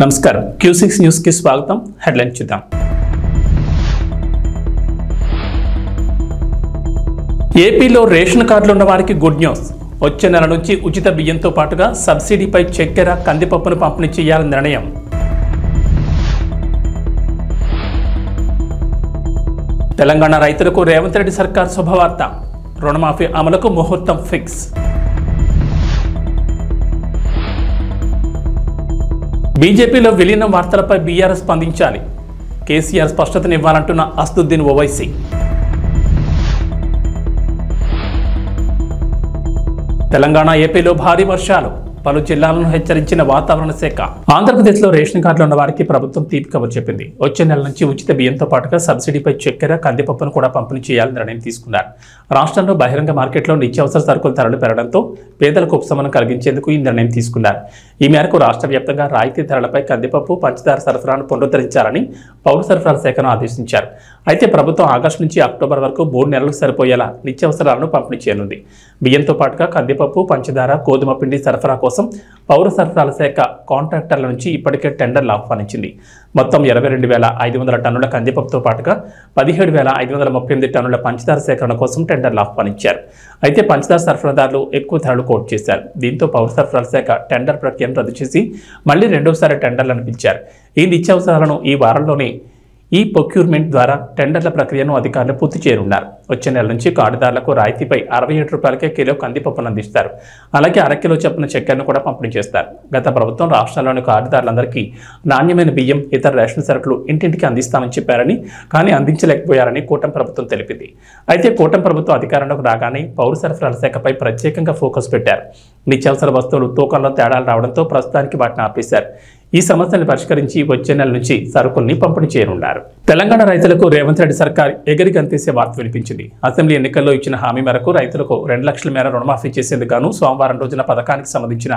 నమస్కారం Q6 news కి స్వాగతం. హెడ్లైన్ చూద్దాం. ఏపీలో రేషన్ కార్డులు ఉన్న వారికి గుడ్ న్యూస్. వచ్చే నెల నుంచి ఉచిత బియ్యంతో పాటుగా సబ్సిడీపై చక్కెర, కందిపప్పును పంపిణీ చేయాలని నిర్ణయం. తెలంగాణ రైతులకు రేవంత్ రెడ్డి సర్కార్ శుభవార్త. రుణమాఫీ అమలుకు ముహూర్తం ఫిక్స్. బీజేపీలో విలీనం వార్తలపై బీఆర్ఎస్ స్పందించాలి. కేసీఆర్ స్పష్టతనివ్వాలంటున్న అసదుద్దీన్ ఓవైసీ. తెలంగాణ, ఏపీలో భారీ వర్షాలు, పలు జిల్లాలను హెచ్చరించిన వాతావరణ శాఖ. ఆంధ్రప్రదేశ్లో రేషన్ కార్డులు ఉన్న వారికి ప్రభుత్వం తీపి కబురు చెప్పింది. వచ్చే నెల నుంచి ఉచిత బియ్యంతో పాటుగా సబ్సిడీపై చక్కెర, కందిపప్పును కూడా పంపిణీ చేయాలని నిర్ణయం తీసుకున్నారు. రాష్ట్రంలో బహిరంగ మార్కెట్లో నిత్యావసర సరుకుల ధరలు పెరగడంతో పేదలకు ఉపశమనం కలిగించేందుకు ఈ నిర్ణయం తీసుకున్నారు. ఈ మేరకు రాష్ట్ర వ్యాప్తంగా రాయితీ ధరలపై కందిపప్పు, పంచదార సరఫరాను పునరుద్ధరించాలని పౌర సరఫరాల శాఖను ఆదేశించారు. అయితే ప్రభుత్వం ఆగస్టు నుంచి అక్టోబర్ వరకు 3 నెలలకు సరిపోయేలా నిత్యావసరాలను పంపిణీ చేయనుంది. బియ్యంతో పాటుగా కందిపప్పు, పంచదార, గోధుమ పిండి సరఫరా కోసం పౌర సరఫరాల శాఖ కాంట్రాక్టర్ల నుంచి ఇప్పటికే టెండర్లు ఆహ్వానించింది. మొత్తం 22,500 టన్నుల కందిపప్పుతో పాటుగా 17,538 టన్నుల పంచదార సేకరణ కోసం టెండర్లు ఆహ్వానించారు. అయితే పంచదార సరఫరాదారులు ఎక్కువ ధరలు కోట్ చేశారు. దీంతో పౌర సరఫరాల శాఖ టెండర్ ప్రక్రియను రద్దు చేసి మళ్లీ రెండోసారి టెండర్లను పిలిచారు. ఈ నిత్యావసరాలను ఈ వారంలోనే ఈ ప్రొక్యూర్మెంట్ ద్వారా టెండర్ల ప్రక్రియను అధికారులు పూర్తి చేయనున్నారు. వచ్చే నెల నుంచి కార్డుదారులకు రాయితీపై 67 రూపాయలకే కిలో కందిపప్పును అందిస్తారు. అలాగే అరకిలో చొప్పున చక్కెరను కూడా పంపిణీ చేస్తారు. గత ప్రభుత్వం రాష్ట్రాల్లోని కార్డుదారులందరికీ నాణ్యమైన బియ్యం, ఇతర రేషన్ సరుకులు ఇంటింటికి అందిస్తామని చెప్పారని, కానీ అందించలేకపోయారని కూటమి ప్రభుత్వం తెలిపింది. అయితే కూటమి ప్రభుత్వం అధికారంలోకి రాగానే పౌర సరఫరాల శాఖపై ప్రత్యేకంగా ఫోకస్ పెట్టారు. నిత్యావసర వస్తువులు తూకంలో తేడాలు రావడంతో ప్రస్తుతానికి వాటిని ఆపేశారు. ఈ సమస్యను పరిష్కరించి వచ్చే నెల నుంచి సరుకుల్ని పంపిణీ చేయనున్నారు. తెలంగాణ రైతులకు రేవంత్ రెడ్డి సర్కార్ ఎగిరిగంతేసే వార్త వినిపించింది. అసెంబ్లీ ఎన్నికల్లో ఇచ్చిన హామీ మేరకు రైతులకు 2 లక్షల మేర రుణమాఫీ చేసేందుకు గాను సోమవారం రోజున పథకానికి సంబంధించిన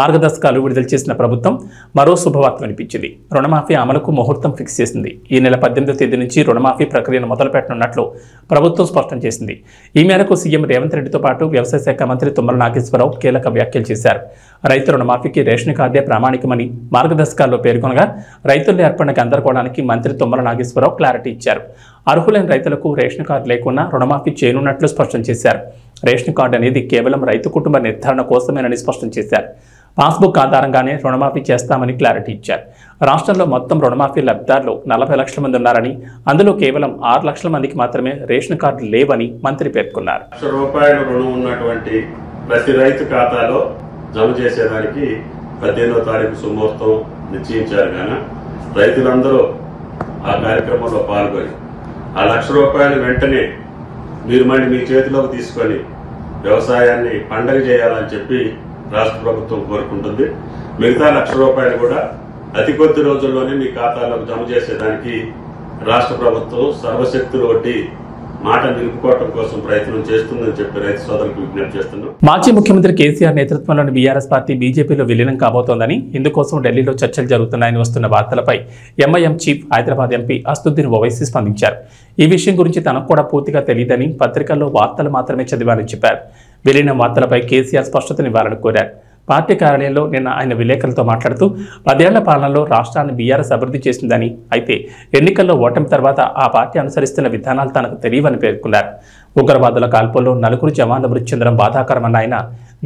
మార్గదర్శకాలు విడుదల చేసిన ప్రభుత్వం మరో శుభవార్త వినిపించింది. రుణమాఫీ అమలుకు ముహూర్తం ఫిక్స్ చేసింది. ఈ నెల 18వ తేదీ నుంచి రుణమాఫీ ప్రక్రియను మొదలుపెట్టనున్నట్లు ప్రభుత్వం స్పష్టం చేసింది. ఈ మేరకు సీఎం రేవంత్ రెడ్డితో పాటు వ్యవసాయ శాఖ మంత్రి తుమ్మల నాగేశ్వరరావు కీలక వ్యాఖ్యలు చేశారు. రైతు రుణమాఫీకి రేషన్ కార్డే ప్రామాణికమని మార్గదర్శకాల్లో పేర్కొనగా, రైతుల్లో ఏర్పడిన గందరగోళానికి మంత్రి తుమ్మల నాగేశ్వరరావు క్లారిటీ ఇచ్చారు. అర్హులైన రైతులకు రేషన్ కార్డు లేకున్నా రుణమాఫీ చేయనున్నట్లు స్పష్టం చేశారు. రేషన్ కార్డు అనేది కేవలం రైతు కుటుంబ నిర్ధారణ కోసమేనని స్పష్టం చేశారు. పాస్బుక్ ఆధారంగానే రుణమాఫీ చేస్తామని క్లారిటీ ఇచ్చారు. రాష్ట్రంలో మొత్తం రుణమాఫీ లబ్ధిదారులు 40 లక్షల మంది ఉన్నారని, అందులో కేవలం 6 లక్షల మందికి మాత్రమే రేషన్ కార్డు లేవని మంత్రి పేర్కొన్నారు. ₹1,00,000 రుణం ఉన్నటువంటి ప్రతి రైతు ఖాతాలో జమ చేసేదానికి 18వ తారీఖు సుముహూర్తం నిశ్చయించారు. కానీ రైతులందరూ ఆ కార్యక్రమంలో పాల్గొని ఆ ₹1,00,000 వెంటనే మీరు మళ్ళీ మీ చేతిలోకి తీసుకొని వ్యవసాయాన్ని పండగ చేయాలని చెప్పి రాష్ట్ర ప్రభుత్వం కోరుకుంటుంది. మిగతా ₹1,00,000 కూడా అతి కొద్ది రోజుల్లోనే మీ ఖాతాలోకి జమ చేసేదానికి రాష్ట్ర ప్రభుత్వం సర్వశక్తులు వడ్డీ మాట నిలుపుకోవడం కోసం ప్రయత్నం చేస్తుందని చెప్పి రైతు సోదరులకు విజ్ఞప్తి చేస్తున్నాం. మాజీ ముఖ్యమంత్రి కేసీఆర్ నేతృత్వంలోని బీఆర్ఎస్ పార్టీ బీజేపీలో విలీనం కాబోతోందని, ఇందుకోసం ఢిల్లీలో చర్చలు జరుగుతున్నాయని వస్తున్న వార్తలపై MIM chief, Hyderabad MP Asaduddin Owaisi స్పందించారు. ఈ విషయం గురించి తనకు కూడా పూర్తిగా తెలియదని, పత్రికల్లో వార్తలు మాత్రమే చదివారని చెప్పారు. విలీనం వార్తలపై కేసీఆర్ స్పష్టతనివ్వాలని కోరారు. పార్టీ కార్యాలయంలో నిన్న ఆయన విలేకరులతో మాట్లాడుతూ 10 ఏళ్ల పాలనలో రాష్ట్రాన్ని బీఆర్ఎస్ అభివృద్ధి చేసిందని, అయితే ఎన్నికల్లో ఓటమి తర్వాత ఆ పార్టీ అనుసరిస్తున్న విధానాలు తనకు తెలియవని పేర్కొన్నారు. ఉగ్రవాదుల కాల్పుల్లో 4 జవాన్లు మృతి చెందడం బాధాకరమన్న ఆయన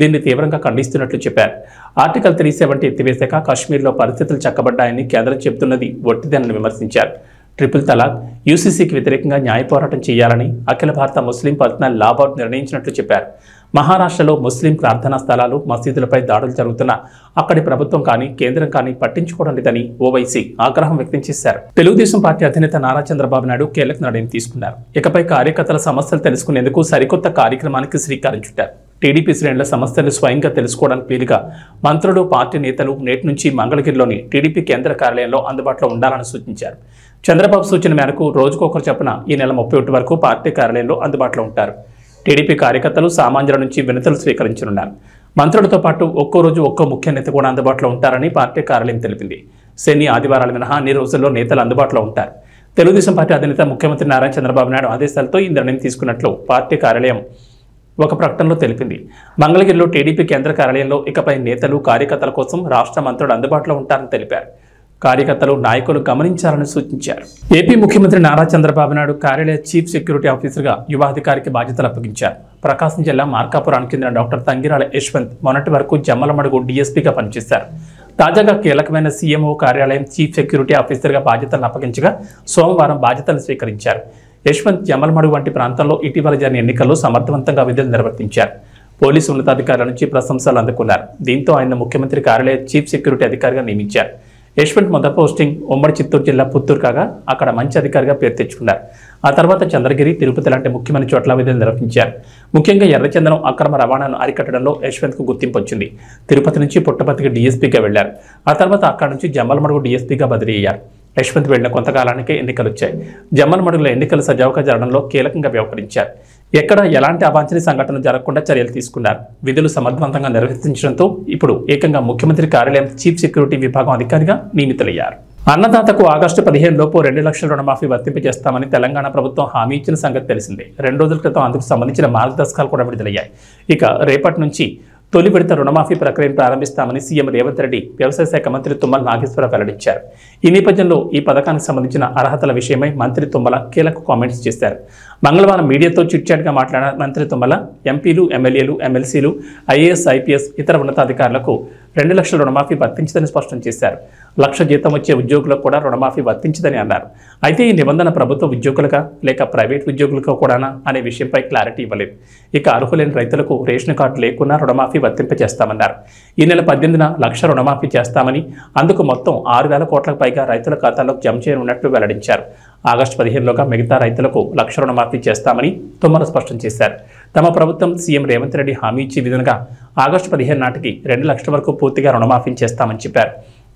దీన్ని తీవ్రంగా ఖండిస్తున్నట్లు చెప్పారు. ఆర్టికల్ 370 ఎత్తివేశాక కాశ్మీర్లో పరిస్థితులు చక్కబడ్డాయని కేంద్రం చెబుతున్నది ఒట్టిదేనని విమర్శించారు. ట్రిపుల్ తలాక్, యూసీసీకి వ్యతిరేకంగా న్యాయ పోరాటం చేయాలని అఖిల భారత ముస్లిం పర్సనల్ లా బోర్డు నిర్ణయించినట్లు చెప్పారు. మహారాష్ట్రలో ముస్లిం ప్రార్థనా స్థలాలు, మసీదులపై దాడులు జరుగుతున్నా అక్కడి ప్రభుత్వం కానీ కేంద్రం కానీ పట్టించుకోవడం లేదని ఓవైసీ ఆగ్రహం వ్యక్తం చేశారు. తెలుగుదేశం పార్టీ అధినేత నారా చంద్రబాబు నాయుడు కీలక నిర్ణయం తీసుకున్నారు. ఇకపై కార్యకర్తల సమస్యలు తెలుసుకునేందుకు సరికొత్త కార్యక్రమానికి శ్రీకారం చుట్టారు. టీడీపీ శ్రేణుల సమస్యలు స్వయంగా తెలుసుకోవడానికి వీలుగా మంత్రులు, పార్టీ నేతలు నేటి నుంచి మంగళగిరిలోని టీడీపీ కేంద్ర కార్యాలయంలో అందుబాటులో ఉండాలని సూచించారు. చంద్రబాబు సూచన మేరకు రోజుకొకరు చొప్పున ఈ నెల 31 వరకు పార్టీ కార్యాలయంలో అందుబాటులో ఉంటారు. టీడీపీ కార్యకర్తలు, సామాన్యుల నుంచి వినతులు స్వీకరించనున్నారు. మంత్రులతో పాటు ఒక్కో రోజు ఒక్కో ముఖ్య నేత కూడా అందుబాటులో ఉంటారని పార్టీ కార్యాలయం తెలిపింది. శని, ఆదివారాలు మినహా అన్ని రోజుల్లో నేతలు అందుబాటులో ఉంటారు. తెలుగుదేశం పార్టీ అధినేత ముఖ్యమంత్రి నారా చంద్రబాబు నాయుడు ఆదేశాలతో ఈ నిర్ణయం తీసుకున్నట్లు పార్టీ కార్యాలయం ఒక ప్రకటనలో తెలిపింది. మంగళగిరిలో టీడీపీ కేంద్ర కార్యాలయంలో ఇకపై నేతలు కార్యకర్తల కోసం రాష్ట్ర మంత్రులు అందుబాటులో ఉంటారని తెలిపారు. కార్యకర్తలు నాయకులు గమనించాలని సూచించారు. ఏపీ ముఖ్యమంత్రి నారా చంద్రబాబు నాయుడు కార్యాలయ చీఫ్ సెక్యూరిటీ ఆఫీసర్గా యువ అధికారికి బాధ్యతలు అప్పగించారు. ప్రకాశం జిల్లా మార్కాపురానికి చెందిన డాక్టర్ తంగిరాల యశ్వంత్ మొన్నటి వరకు జమ్మలమడుగు డీఎస్పీగా పనిచేశారు. తాజాగా కీలకమైన సీఎంఓ కార్యాలయం చీఫ్ సెక్యూరిటీ ఆఫీసర్గా బాధ్యతలను అప్పగించగా సోమవారం బాధ్యతలు స్వీకరించారు. యశ్వంత్ జమ్మలమడుగు వంటి ప్రాంతంలో ఇటీవల జరిగిన ఎన్నికల్లో సమర్థవంతంగా విధులు నిర్వర్తించారు. పోలీసు ఉన్నతాధికారుల నుంచి ప్రశంసలు అందుకున్నారు. దీంతో ఆయన ముఖ్యమంత్రి కార్యాలయ చీఫ్ సెక్యూరిటీ అధికారిగా నియమించారు. యశ్వంత్ మొదటి పోస్టింగ్ ఉమ్మడి చిత్తూరు జిల్లా పుత్తూరు కాగా అక్కడ మంచి అధికారిగా పేరు తెచ్చుకున్నారు. ఆ తర్వాత చంద్రగిరి, తిరుపతి లాంటి ముఖ్యమైన చోట్ల విధులు నిర్వహించారు. ముఖ్యంగా ఎర్రచందనం అక్రమ రవాణాను అరికట్టడంలో యశ్వంత్కు గుర్తింపు వచ్చింది. తిరుపతి నుంచి పుట్టపర్తికి డీఎస్పీగా వెళ్లారు. ఆ తర్వాత అక్కడి నుంచి జమ్మలమడుగు డీఎస్పీగా బదిలీ అయ్యారు. యశ్వంత్ వెళ్లిన కొంతకాలానికే ఎన్నికలు వచ్చాయి. జమ్మలమడుగులో ఎన్నికలు సజావుగా జరగడంలో కీలకంగా వ్యవహరించారు. ఎక్కడ ఎలాంటి అవాంఛనీయ సంఘటనలు జరగకుండా చర్యలు తీసుకున్నారు. విధులు సమర్థవంతంగా నిర్వర్తించడంతో ఇప్పుడు ఏకంగా ముఖ్యమంత్రి కార్యాలయం చీఫ్ సెక్యూరిటీ విభాగం అధికారిగా నియమితులయ్యారు. అన్నదాతకు ఆగస్టు 15 లోపు 2 లక్షల రుణమాఫీ వర్తింపజేస్తామని తెలంగాణ ప్రభుత్వం హామీ ఇచ్చిన సంగతి తెలిసిందే. 2 రోజుల క్రితం అందుకు సంబంధించిన మార్గదర్శకాలు కూడా విడుదలయ్యాయి. ఇక రేపటి నుంచి తొలి విడత రుణమాఫీ ప్రక్రియను ప్రారంభిస్తామని సీఎం రేవంత్ రెడ్డి వ్యవసాయ శాఖ మంత్రి తుమ్మల నాగేశ్వరరావు వెల్లడించారు. ఈ నేపథ్యంలో ఈ పథకానికి సంబంధించిన అర్హతల విషయమై మంత్రి తుమ్మల కీలక కామెంట్స్ చేశారు. మంగళవారం మీడియాతో చిట్చాట్గా మాట్లాడిన మంత్రి తుమ్మల ఎంపీలు, ఎమ్మెల్యేలు, ఎమ్మెల్సీలు, ఐఏఎస్, ఐపీఎస్, ఇతర ఉన్నతాధికారులకు 2 లక్షల రుణమాఫీ వర్తించదని స్పష్టం చేశారు. 1 లక్ష జీతం వచ్చే ఉద్యోగులకు కూడా రుణమాఫీ వర్తించదని అన్నారు. అయితే ఈ నిబంధన ప్రభుత్వ ఉద్యోగులుగా లేక ప్రైవేట్ ఉద్యోగులకు కూడానా అనే విషయంపై క్లారిటీ ఇవ్వలేదు. ఇక అర్హులైన రైతులకు రేషన్ కార్డు లేకున్నా రుణమాఫీ వర్తింపజేస్తామన్నారు. ఈ నెల 18న 1 లక్ష రుణమాఫీ చేస్తామని, అందుకు మొత్తం 6,000 కోట్లకు పైగా రైతుల ఖాతాలోకి జమ చేయనున్నట్లు వెల్లడించారు. ఆగస్టు 15లోగా మిగతా రైతులకు 1 లక్ష రుణమాఫీ చేస్తామని తుమ్మల స్పష్టం చేశారు. తమ ప్రభుత్వం సీఎం రేవంత్ రెడ్డి హామీ ఇచ్చే విధంగా ఆగస్టు 15 నాటికి 2 లక్షల వరకు పూర్తిగా రుణమాఫీ చేస్తామని చెప్పారు.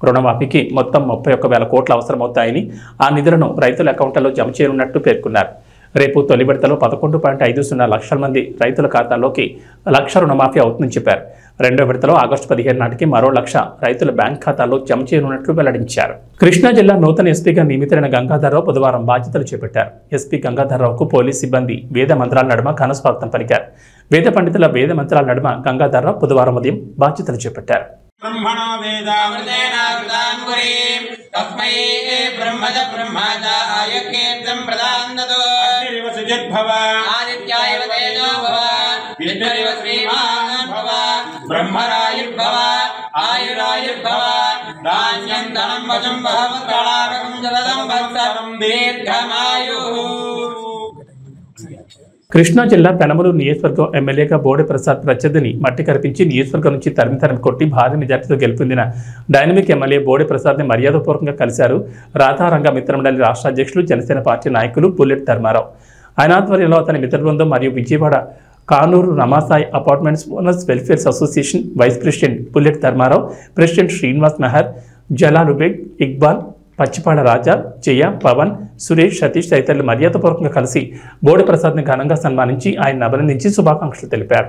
రుణమాఫీకి మొత్తం 31,000 కోట్లు అవసరమవుతాయని, ఆ నిధులను రైతుల అకౌంట్లలో జమ చేయనున్నట్టు పేర్కొన్నారు. రేపు తొలి విడతలో 11.50 లక్షల మంది రైతుల ఖాతాల్లోకి 1 లక్ష రుణమాఫీ అవుతుందని చెప్పారు. రెండో విడతలో ఆగస్టు 15 నాటికి మరో 1 లక్ష రైతుల బ్యాంక్ ఖాతాల్లో జమ చేయనున్నట్లు వెల్లడించారు. కృష్ణా జిల్లా నూతన ఎస్పీగా నియమితులైన గంగాధర్రావు బుధవారం బాధ్యతలు చేపట్టారు. ఎస్పీ గంగాధర్రావుకు పోలీస్ సిబ్బంది వేద మంత్రాల నడుమ ఘనస్వాగతం పలికారు. వేద పండితుల వేద మంత్రాల నడుమ గంగాధర్రావు బుధవారం ఉదయం బాధ్యతలు చేపట్టారు. ब्रह्मणो वेदामृतेनावृतान्पुरीं तस्मै ब्रह्मज ब्रह्माज आयज्ञेभ्यं प्रदान्दतो अग्निरिव सुजिद्भव आदित्यायव तेजो भव विष्णुरिव श्रीमान् भव ब्रह्मरायुर्भव आयुरायुर्भव धान्यं धनं वशं बहवत्कलाकं जलदं वत्सरं दीर्घमायुः. కృష్ణా జిల్లా పెనమలూరు నియోజకవర్గం ఎమ్మెల్యేగా బోడే ప్రసాద్ ప్రత్యర్థిని మట్టి కరిపించి నియోజకవర్గం నుంచి తరిమి కొట్టి భారీ మెజార్టీతో గెలుపొందిన డైనమిక్ ఎమ్మెల్యే బోడే ప్రసాద్ని మర్యాదపూర్వకంగా కలిశారు రాధారంగ మిత్రమండలి రాష్ట్ర అధ్యక్షులు, జనసేన పార్టీ నాయకులు బుల్లెట్ ధర్మారావు. ఆయన ఆధ్వర్యంలో అతని మిత్ర బృందం మరియు Vijayawada Kanuru Ramasai apartments owners welfare association vice president bullet Dharmarao, president Srinivas Mehar, Jalalubeg, Iqbal, Pachipada Raja, Jaya, Pawan, Suresh, Satish తదితరులు మర్యాదపూర్వకంగా కలిసి బోడే ప్రసాద్ని ఘనంగా సన్మానించి ఆయన అభినందించి శుభాకాంక్షలు తెలిపారు.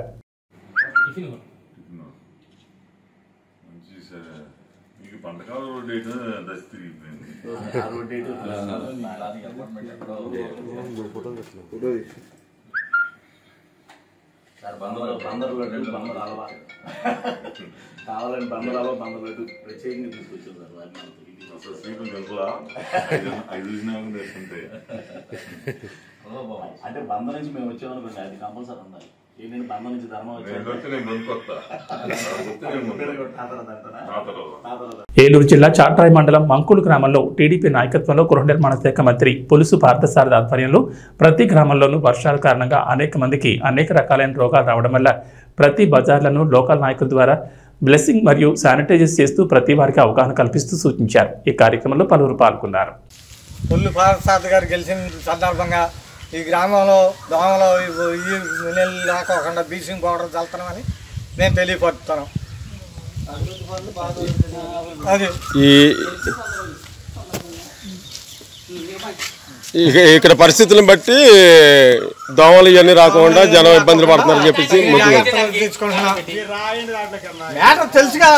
కావాలని బందరాలో బందరు ప్రత్యేకంగా తీసుకొచ్చారు సార్. స్వీట్లు తెలుసులా 5 వేసుకుంటే అంటే బంద నుంచి మేము వచ్చామనుకోండి, అది కంపల్సరీ ఉండాలి. ఏంటంటే బంద నుంచి ధర్మం ఏలూరు జిల్లా చాట్రాయి మండలం మంకులు గ్రామంలో టీడీపీ నాయకత్వంలో గృహ నిర్మాణ శాఖ మంత్రి పులుసు పార్థసారథి ఆధ్వర్యంలో ప్రతి గ్రామంలోనూ వర్షాల కారణంగా అనేక మందికి అనేక రకాలైన రోగాలు రావడం వల్ల ప్రతి బజార్లను లోకల్ నాయకుల ద్వారా బ్లెస్సింగ్ మరియు శానిటైజర్ చేస్తూ ప్రతి వారికి అవగాహన కల్పిస్తూ సూచించారు. ఈ కార్యక్రమంలో పలువురు పాల్గొన్నారు. పుల్లు పార్థసారథి గారు గెలిచిన సందర్భంగా ఈ గ్రామంలో దోమలో ఈ నీళ్ళు రాకోకుండా బ్లీచింగ్ పౌడర్ చల్లుతున్నామని నేను తెలియపరుస్తాను. అది ఇక్కడ పరిస్థితులను బట్టి దోమలు ఇవన్నీ రాకుండా జనం ఇబ్బందులు పడుతున్నారని చెప్పేసి తెలుసు కదా.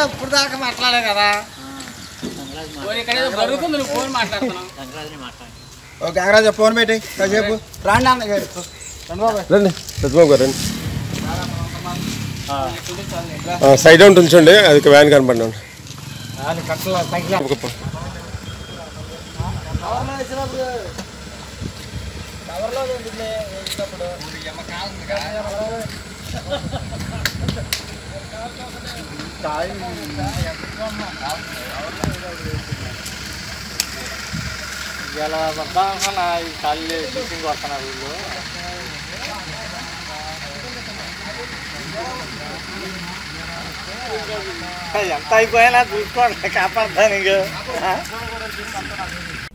ఇప్పుడు దాకా మాట్లాడే కదా గంగరాజ ఫోన్ పెట్టి కాసేపు రాండి అన్నగారు రండి సత్యబాబు గారు రండి సైడ్ అవుట్ ఉంచండి అది వ్యాన్ కనపడినాను ఇలా వద్దామన్నా ఈ ఖాళీ టీచింగ్ వస్తున్నారు వీళ్ళు ఎంత అయిపోయినా చూసుకోండి కాపాడుతాను ఇంక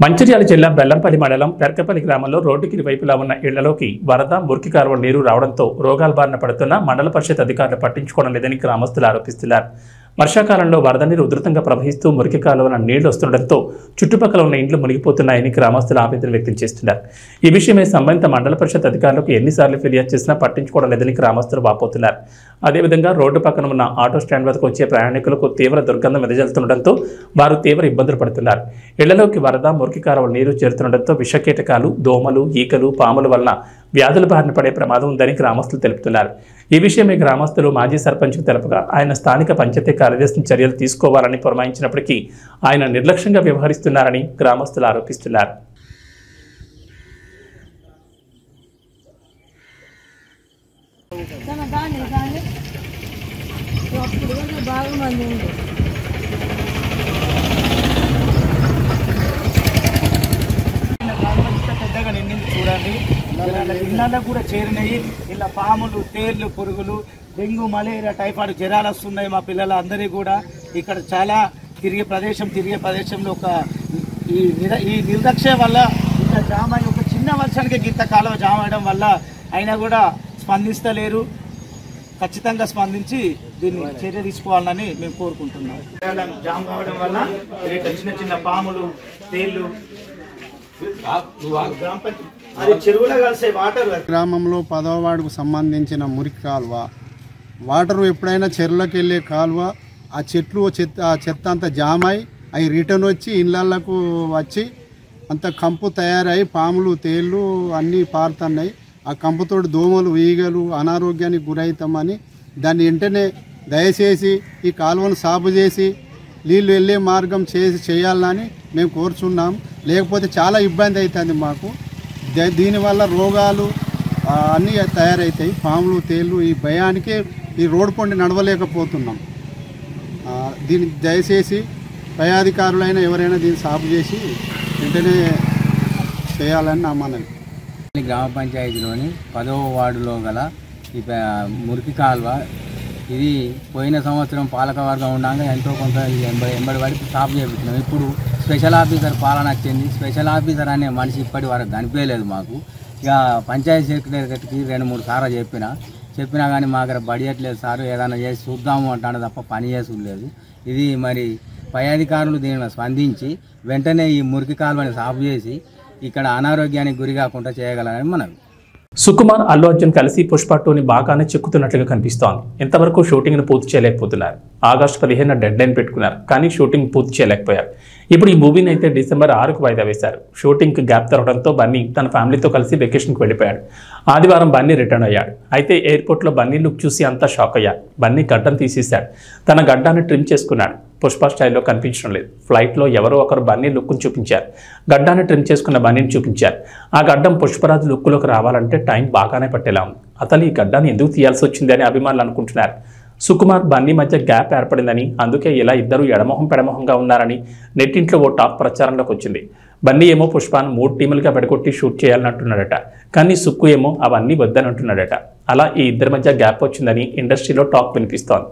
మంచిర్యాల జిల్లా బెల్లంపల్లి మండలం పెర్కపల్లి గ్రామంలో రోడ్డుకి ఇరువైపులా ఉన్న ఇళ్లలోకి వరద మురికి కాలువ నీరు రావడంతో రోగాల బారిన పడుతున్న మండల పరిషత్ అధికారులు పట్టించుకోవడం లేదని గ్రామస్తులు ఆరోపిస్తున్నారు. వర్షాకాలంలో వరద నీరు ఉధృతంగా ప్రవహిస్తూ మురికి కాలువల నీళ్లు వస్తుండటంతో చుట్టుపక్కల ఉన్న ఇండ్లు మునిగిపోతున్నాయని గ్రామస్తులు ఆవేదన వ్యక్తం చేస్తున్నారు. ఈ విషయమై సంబంధిత మండల పరిషత్ అధికారులకు ఎన్నిసార్లు ఫిర్యాదు చేసినా పట్టించుకోవడం లేదని గ్రామస్తులు వాపోతున్నారు. అదేవిధంగా రోడ్డు పక్కన ఉన్న ఆటో స్టాండ్ వద్దకు వచ్చే ప్రయాణికులకు తీవ్ర దుర్గంధం వెదజల్లుతుండటంతో వారు తీవ్ర ఇబ్బందులు పడుతున్నారు. ఇళ్లలోకి వరద మురికి కాలువ నీరు చేరుతుండటంతో విషకీటకాలు, దోమలు, ఈకలు, పాముల వలన వ్యాధుల బారిన పడే ప్రమాదం ఉందని గ్రామస్తులు తెలుపుతున్నారు. ఈ విషయమై గ్రామస్తులు మాజీ సర్పంచ్కు తెలుపగా ఆయన స్థానిక పంచాయతీ కార్యదర్శిని చర్యలు తీసుకోవాలని పురమాయించినప్పటికీ ఆయన నిర్లక్ష్యంగా వ్యవహరిస్తున్నారని గ్రామస్తులు ఆరోపిస్తున్నారు. పెద్దగా నిండింది చూడండి. ఇళ్ళల్లో కూడా చేరినాయి. ఇలా పాములు, తేళ్లు, పురుగులు, డెంగ్యూ, మలేరియా, టైఫాయిడ్ జ్వరాలు వస్తున్నాయి. మా పిల్లలు అందరికీ కూడా ఇక్కడ చాలా తిరిగే ప్రదేశంలో ఒక ఈ నిర్లక్ష్యం వల్ల ఇంత జామ ఒక చిన్న వర్షానికి గింత కాలువ జామ అవడం వల్ల అయినా కూడా స్పందిస్తలేరు. ఖచ్చితంగా స్పందించి దీన్ని చర్య తీసుకోవాలని మేము కోరుకుంటున్నాం. జామ్ కావడం వల్ల చిన్న చిన్న పాములు, తేళ్లు అది చెరువులో కలిసే వాటర్. గ్రామంలో 10వ వార్డుకు సంబంధించిన మురికి కాలువ వాటరు ఎప్పుడైనా చెరువులోకి వెళ్ళే కాలువ ఆ చెత్త అంతా జామ్ అయి అవి రిటర్న్ వచ్చి ఇళ్ళకు వచ్చి అంత కంపు తయారై పాములు, తేళ్ళు అన్నీ పారుతున్నాయి. ఆ కంపుతోటి దోమలు, ఈగలు అనారోగ్యానికి గురవుతామని దాన్ని వెంటనే దయచేసి ఈ కాలువను సాగు చేసి నీళ్ళు వెళ్ళే మార్గం చేయాలని మేము కోరుచున్నాం. లేకపోతే చాలా ఇబ్బంది అవుతుంది మాకు. దీనివల్ల రోగాలు అన్నీ తయారవుతాయి. పాములు, తేళ్ళు ఈ భయానికే ఈ రోడ్డు పొండి నడవలేకపోతున్నాం. దీన్ని దయచేసి పై అధికారులైనా ఎవరైనా దీన్ని సాగు చేసి వెంటనే చేయాలని నా మనవి. గ్రామ పంచాయతీలోని 10వ వార్డులో గల ఈ మురికి కాలువ ఇది పోయిన సంవత్సరం పాలకవర్గం ఉండగా ఎంతో కొంత ఎంబడి వరకు సాఫ్ చేయించినాం. ఇప్పుడు స్పెషల్ ఆఫీసర్ పాలన వచ్చింది. స్పెషల్ ఆఫీసర్ అనే మనిషి ఇప్పటి వరకు కనిపించలేదు మాకు. ఇక పంచాయతీ సెక్రటరీకి 2-3 సార్లు చెప్పినా కానీ మా దగ్గర బడ్జెట్ లేదు సార్, ఏదైనా చేసి చూద్దాము అంటాడు తప్ప పని చేసులేదు. ఇది మరి పై అధికారులు దీనిని స్పందించి వెంటనే ఈ మురికి కాలువని సాఫ్ చేసి ఇక్కడ అనారోగ్యానికి గురి కాకుండా చేయగలరని మనవి. సుకుమార్, అల్లు అర్జున్ కలిసి పుష్ప 2ని బాగానే చెక్కుతున్నట్లుగా కనిపిస్తోంది. ఇంతవరకు షూటింగ్ను పూర్తి చేయలేకపోతున్నారు. ఆగస్టు 15న డెడ్ లైన్ పెట్టుకున్నారు, కానీ షూటింగ్ పూర్తి చేయలేకపోయారు. ఇప్పుడు ఈ మూవీని అయితే డిసెంబర్ 6కు వాయిదా వేశారు. షూటింగ్కి గ్యాప్ దొరకడంతో బన్నీ తన ఫ్యామిలీతో కలిసి వెకేషన్కి వెళ్ళిపోయాడు. ఆదివారం బన్నీ రిటర్న్ అయ్యాడు. అయితే ఎయిర్పోర్ట్లో బన్నీ లుక్ చూసి అంతా షాక్ అయ్యాడు. బన్నీ గడ్డం తీసేశాడు. తన గడ్డాన్ని ట్రిమ్ చేసుకున్నాడు. పుష్ప స్టైల్లో కనిపించడం లేదు. ఫ్లైట్లో ఎవరో ఒకరు బన్నీ లుక్ను చూపించారు. గడ్డాన్ని ట్రిమ్ చేసుకున్న బన్నీని చూపించారు. ఆ గడ్డం పుష్పరాజు లుక్లోకి రావాలంటే టైం బాగానే పట్టేలా ఉంది. అతను ఈ గడ్డాన్ని ఎందుకు తీయాల్సి వచ్చింది అని అభిమానులు అనుకుంటున్నారు. సుకుమార్, బన్నీ మధ్య గ్యాప్ ఏర్పడిందని, అందుకే ఇలా ఇద్దరు ఎడమొహం పెడమొహంగా ఉన్నారని నెట్టింట్లో ఓ టాక్ ప్రచారంలోకి వచ్చింది. బన్నీ ఏమో పుష్పాను 3 టీములుగా పెడగొట్టి షూట్ చేయాలంటున్నాడట. కానీ సుక్కు ఏమో అవన్నీ వద్దని అంటున్నాడట. అలా ఈ ఇద్దరి మధ్య గ్యాప్ వచ్చిందని ఇండస్ట్రీలో టాక్ వినిపిస్తోంది.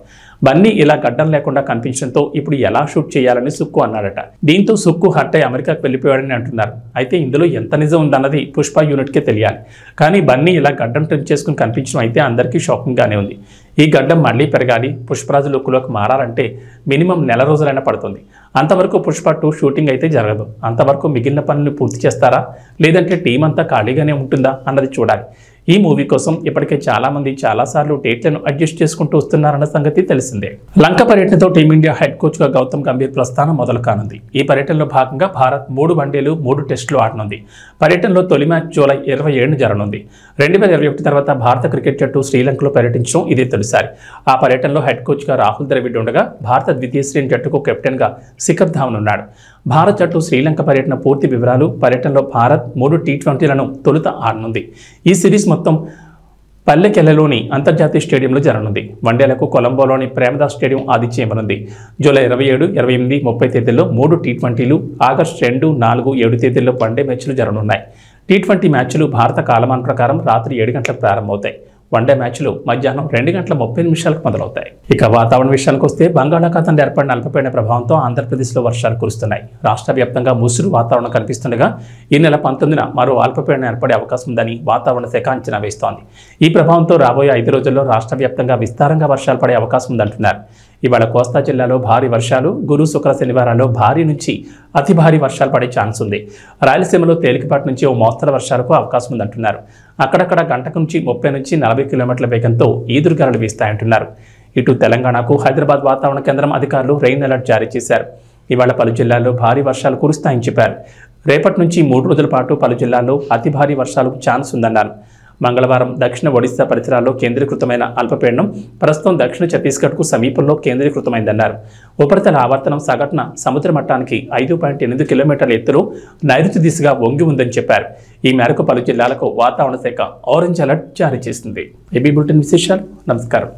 బన్నీ ఇలా గడ్డం లేకుండా కనిపించడంతో ఇప్పుడు ఎలా షూట్ చేయాలని సుక్కు అన్నాడట. దీంతో సుక్కు హర్ట్ అయి అమెరికాకు వెళ్ళిపోయాడని అంటున్నారు. అయితే ఇందులో ఎంత నిజం ఉందన్నది పుష్ప యూనిట్కే తెలియాలి. కానీ బన్నీ ఇలా గడ్డం ట్రిమ్ చేసుకుని కనిపించడం అయితే అందరికీ షాకింగ్గానే ఉంది. ఈ గడ్డం మళ్లీ పెరగాలి, పుష్పరాజు లుక్లోకి మారాలంటే మినిమం నెల రోజులైనా పడుతుంది. అంతవరకు పుష్ప 2 షూటింగ్ అయితే జరగదు. అంతవరకు మిగిలిన పనులు పూర్తి చేస్తారా, లేదంటే టీం అంతా ఖాళీగానే ఉంటుందా అన్నది చూడాలి. ఈ మూవీ కోసం ఇప్పటికే చాలా మంది చాలాసార్లు డేట్లను అడ్జస్ట్ చేసుకుంటూ వస్తున్నారన్న సంగతి తెలిసిందే. లంక పర్యటనతో టీమిండియా హెడ్ కోచ్గా గౌతమ్ గంభీర్ ప్రస్థానం మొదలు కానుంది. ఈ పర్యటనలో భాగంగా భారత్ 3 వన్డేలు 3 టెస్టులు ఆడనుంది. పర్యటనలో తొలి మ్యాచ్ జూలై 27 జరగనుంది. 2021 తర్వాత భారత క్రికెట్ జట్టు శ్రీలంకలో పర్యటించడం ఇదే తొలిసారి. ఆ పర్యటనలో హెడ్ కోచ్గా రాహుల్ ద్రవిడ్ ఉండగా భారత ద్వితీయ శ్రేణి జట్టుకు కెప్టెన్గా శిఖర్ ధావన్ ఉన్నాడు. భారత్ జట్టు శ్రీలంక పర్యటన పూర్తి వివరాలు, పర్యటనలో భారత్ 3 టీ20లను తొలుత ఆడనుంది. ఈ సిరీస్ మొత్తం పల్లెకెల్లలోని అంతర్జాతీయ స్టేడియంలో జరగనుంది. వన్డేలకు కొలంబోలోని ప్రేమదాస్ స్టేడియం ఆతిథ్యం ఇవ్వనుంది. జూలై 27, 28, 30 తేదీల్లో 3 టీ20లు, ఆగస్టు 2, 4, 7 తేదీల్లో వన్డే మ్యాచ్లు జరగనున్నాయి. టీ20 మ్యాచ్లు భారత కాలమాన ప్రకారం రాత్రి 7 గంటలకు ప్రారంభమవుతాయి. వన్డే మ్యాచ్లు మధ్యాహ్నం 2 గంటల 30 నిమిషాలకు మొదలవుతాయి. ఇక వాతావరణ విషయానికి వస్తే బంగాళాఖాతంలో ఏర్పడిన అల్పపీడన ప్రభావంతో ఆంధ్రప్రదేశ్లో వర్షాలు కురుస్తున్నాయి. రాష్ట్ర వ్యాప్తంగా ముసురు వాతావరణం కనిపిస్తుండగా ఈ నెల 19న మరో అల్పపీడనం ఏర్పడే అవకాశం ఉందని వాతావరణ శాఖ అంచనా వేస్తోంది. ఈ ప్రభావంతో రాబోయే 5 రోజుల్లో రాష్ట్ర వ్యాప్తంగా విస్తారంగా వర్షాలు పడే అవకాశం ఉందంటున్నారు. ఇవాళ కోస్తా జిల్లాలో భారీ వర్షాలు, గురు శుక్ర శనివారాల్లో భారీ నుంచి అతి భారీ వర్షాలు పడే ఛాన్స్ ఉంది. రాయలసీమలో తేలికపాటి నుంచి ఓ మోస్తరు వర్షాలకు అవకాశం ఉందంటున్నారు. అక్కడక్కడ గంటకు నుంచి 30 నుంచి 40 కిలోమీటర్ల వేగంతో ఈదురుగాలులు వీస్తాయంటున్నారు. ఇటు తెలంగాణకు హైదరాబాద్ వాతావరణ కేంద్రం అధికారులు రెయిన్ అలర్ట్ జారీ చేశారు. ఇవాళ పలు జిల్లాల్లో భారీ వర్షాలు కురుస్తాయని చెప్పారు. రేపటి నుంచి 3 రోజుల పాటు పలు జిల్లాల్లో అతి భారీ వర్షాలకు ఛాన్స్ ఉందన్నారు. మంగళవారం దక్షిణ ఒడిశా పరిసరాల్లో కేంద్రీకృతమైన అల్పపీడనం ప్రస్తుతం దక్షిణ ఛత్తీస్గఢ్కు సమీపంలో కేంద్రీకృతమైందన్నారు. ఉపరితల ఆవర్తనం సగటున సముద్ర మట్టానికి 5.8 కిలోమీటర్ల ఎత్తులో నైరుతి దిశగా వంగి ఉందని చెప్పారు. ఈ మేరకు పలు జిల్లాలకు వాతావరణ శాఖ ఆరెంజ్ అలర్ట్ జారీ చేసింది. ఏబీ బులెటిన్ విశేషాలు. నమస్కారం.